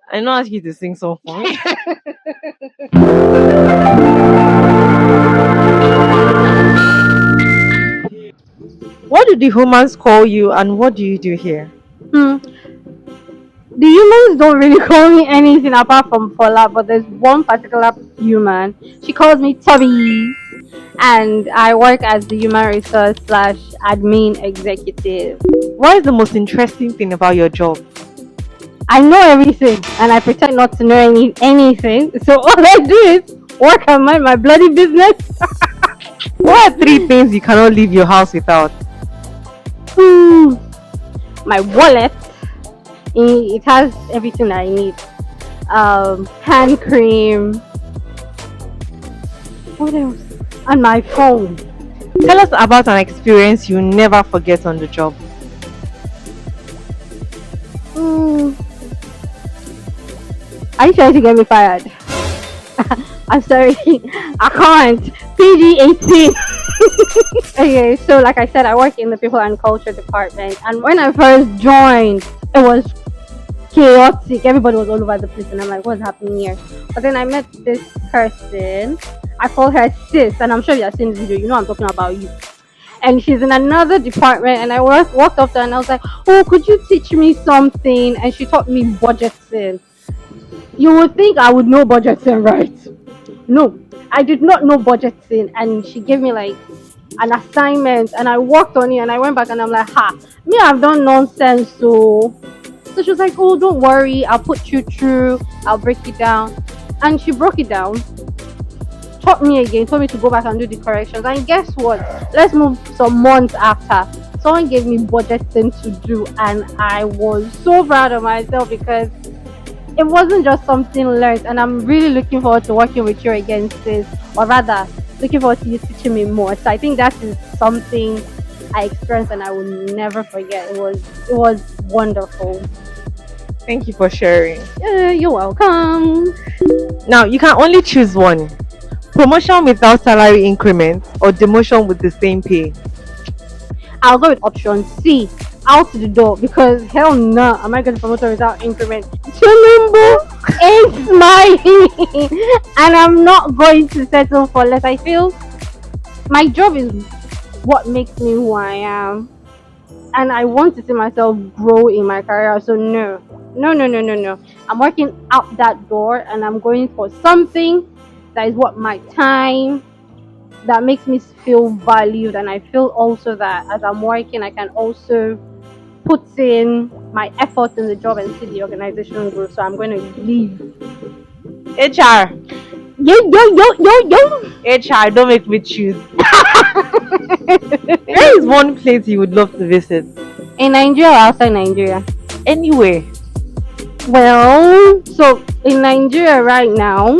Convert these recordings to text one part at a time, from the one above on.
I know ask you to sing song for me. What do the humans call you and what do you do here? Hmm. The humans don't really call me anything apart from Fola, but there's one particular human. She calls me Tubbies, and I work as the human resource slash admin executive. What is the most interesting thing about your job? I know everything, and I pretend not to know anything. So all I do is work and mind my bloody business. What are three things you cannot leave your house without? Hmm. My wallet, it has everything I need. Hand cream. What else? And my phone. Tell us about an experience you never forget on the job. Hmm. Are you trying to get me fired? I'm sorry, I can't. PG 18. Okay, so like I said, I work in the people and culture department, and when I first joined, it was chaotic. Everybody was all over the place, and I'm like, what's happening here? But then I met this person. I call her sis, and I'm sure you have seen this video. You know I'm talking about you. And she's in another department, and I walked up to her and I was like, oh, could you teach me something? And she taught me budgeting. You would think I would know budgeting, right? No, I did not know budgeting, and she gave me like an assignment, and I worked on it, and I went back and I'm like, ha, me, I've done nonsense. So she was like, oh, don't worry, I'll put you through, I'll break it down. And she broke it down, taught me again, told me to go back and do the corrections. And guess what? Let's move some months after. Someone gave me budgeting to do, and I was so proud of myself because it wasn't just something learned. And I'm really looking forward to working with you again, sis, or rather, looking forward to you teaching me more. So I think that is something I experienced and I will never forget. It was wonderful. Thank you for sharing. Yeah, you're welcome. Now, you can only choose one: promotion without salary increment or demotion with the same pay. I'll go with option C, out the door, because hell no, am I getting promoted without increment? Chumimbo is mine, and I'm not going to settle for less. I feel my job is what makes me who I am, and I want to see myself grow in my career. So no, no, no, no, no, no. I'm working out that door, and I'm going for something that is what my time that makes me feel valued, and I feel also that as I'm working I can also put in my effort in the job and see the organization grow. So I'm going to leave. HR. Yo. HR, don't make me choose. Where is one place you would love to visit? In Nigeria or outside Nigeria? Anywhere. Well, so in Nigeria right now,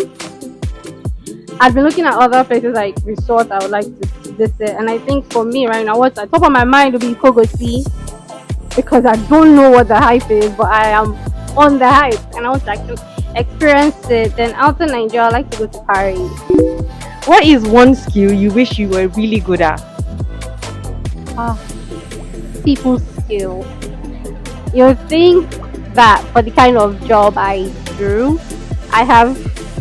I've been looking at other places like resorts I would like to visit, and I think for me right now, what's at top of my mind will be Kogosi, because I don't know what the hype is, but I am on the hype and I want to actually experience it. Then out in Nigeria, I like to go to Paris. What is one skill you wish you were really good at? Ah, people skill. You think that for the kind of job I do, I have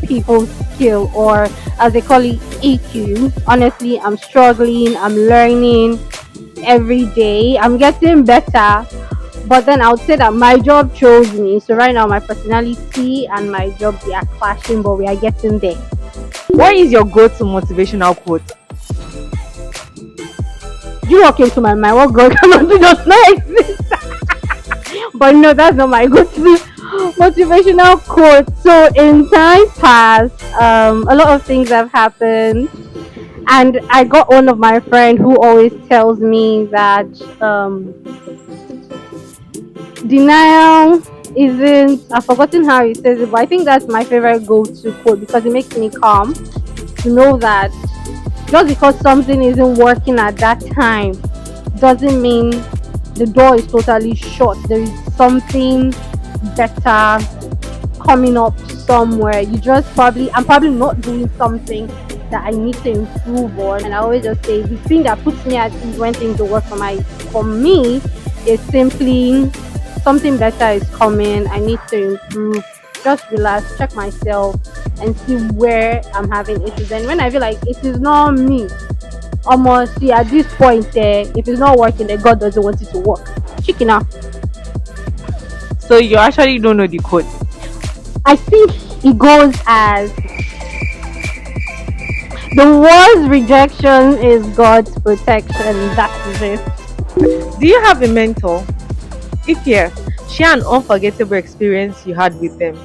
people skill, or as they call it, EQ. Honestly, I'm struggling, I'm learning every day, I'm getting better. But then I would say that my job chose me. So right now my personality and my job, they are clashing, but we are getting there. What is your go-to motivational quote? You walk into my mind, what God cannot do does not exist. But no, that's not my go-to motivational quote. So in time past, a lot of things have happened, and I got one of my friend who always tells me that denial isn't, I've forgotten how he says it, but I think that's my favorite go-to quote because it makes me calm to know that just because something isn't working at that time doesn't mean the door is totally shut. There is something better coming up somewhere. I'm probably not doing something that I need to improve on. And I always just say the thing that puts me at ease when things don't work for me is simply something better is coming. I need to improve. just relax, check myself, and see where I'm having issues. And when I feel like it is not me, almost see at this point, if it's not working, then God doesn't want it to work. Chicken out. So you actually don't know the code. I think it goes as the worst rejection is God's protection. That is it. Do you have a mentor? If yes, share an unforgettable experience you had with them.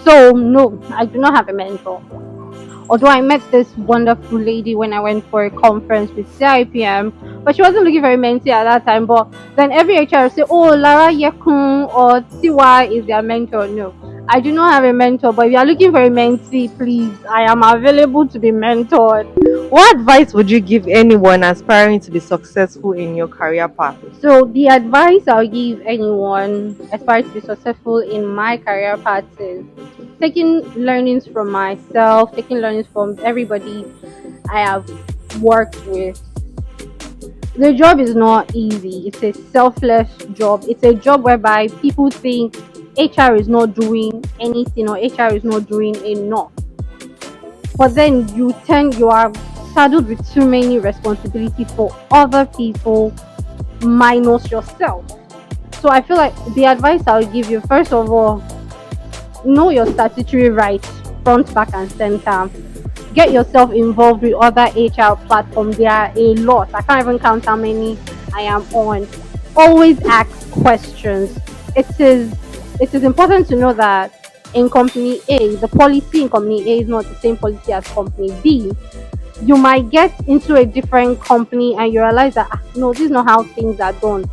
So no, I do not have a mentor. Although I met this wonderful lady when I went for a conference with CIPM, but she wasn't looking very mentee at that time. But then every HR will say, "Oh, Lara Yekun or TY is their mentor." No, I do not have a mentor. But if you are looking for a mentee, please, I am available to be mentored. What advice would you give anyone aspiring to be successful in your career path? So the advice I'll give anyone aspiring to be successful in my career path is taking learnings from myself, taking learnings from everybody I have worked with. The job is not easy. It's a selfless job. It's a job whereby people think HR is not doing anything or HR is not doing enough. But then you are saddled with too many responsibility for other people minus yourself. So I feel like the advice I'll give you, first of all, know your statutory rights front, back, and center. Get yourself involved with other HR platforms. There are a lot. I can't even count how many I am on. Always ask questions. It is important to know that in company A, the policy in company A is not the same policy as company B. You might get into a different company and you realize that no, this is not how things are done.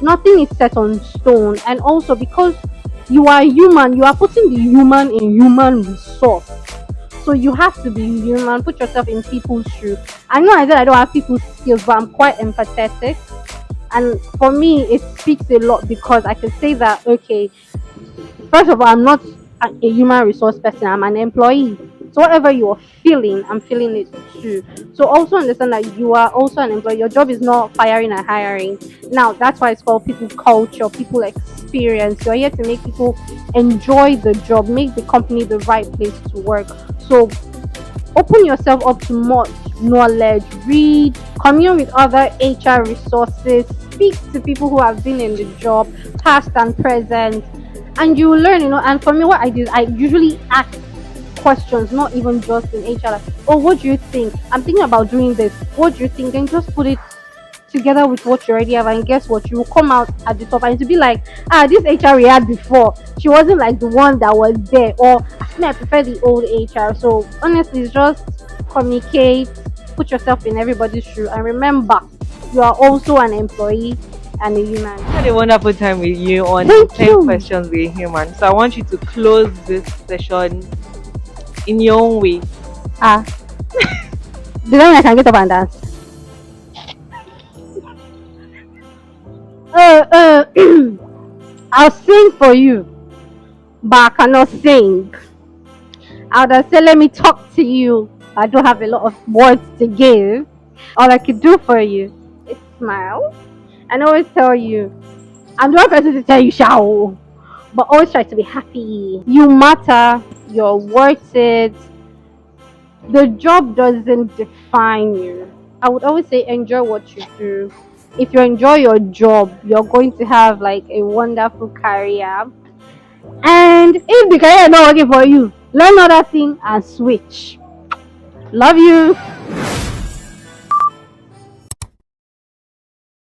Nothing is set on stone, and also because you are human, you are putting the human in human resource. So you have to be human, put yourself in people's shoes. I know I said I don't have people's skills, but I'm quite empathetic. And for me, it speaks a lot because I can say that, okay, first of all, I'm not a human resource person, I'm an employee. So whatever you're feeling, I'm feeling it too. So also understand that you are also an employee. Your job is not firing and hiring. Now that's why it's called people culture, people experience. You're here to make people enjoy the job, make the company the right place to work. So open yourself up to much knowledge, read, commune with other HR resources, speak to people who have been in the job, past and present, and you will learn, And for me, what I do is I usually ask questions, not even just in HR. Like, oh, what do you think? I'm thinking about doing this. What do you think? Then just put it together with what you already have, and guess what? You will come out at the top, and to be like, this HR we had before, she wasn't like the one that was there, or I prefer the old HR. So honestly, it's just communicate, put yourself in everybody's shoe, and remember, you are also an employee and a human. I had a wonderful time with you on Thank 10 you. questions with Human. So I want you to close this session in your own way. The one I can get up and dance. I'll sing for you, but I cannot sing. I'll just say, let me talk to you. I don't have a lot of words to give. All I could do for you is smile and always tell you, I'm the one person to tell you, shao, but always try to be happy. You matter, you're worth it. The job doesn't define you. I would always say enjoy what you do. If you enjoy your job, you're going to have like a wonderful career. And if the career is not working for you, learn other thing and switch. Love you.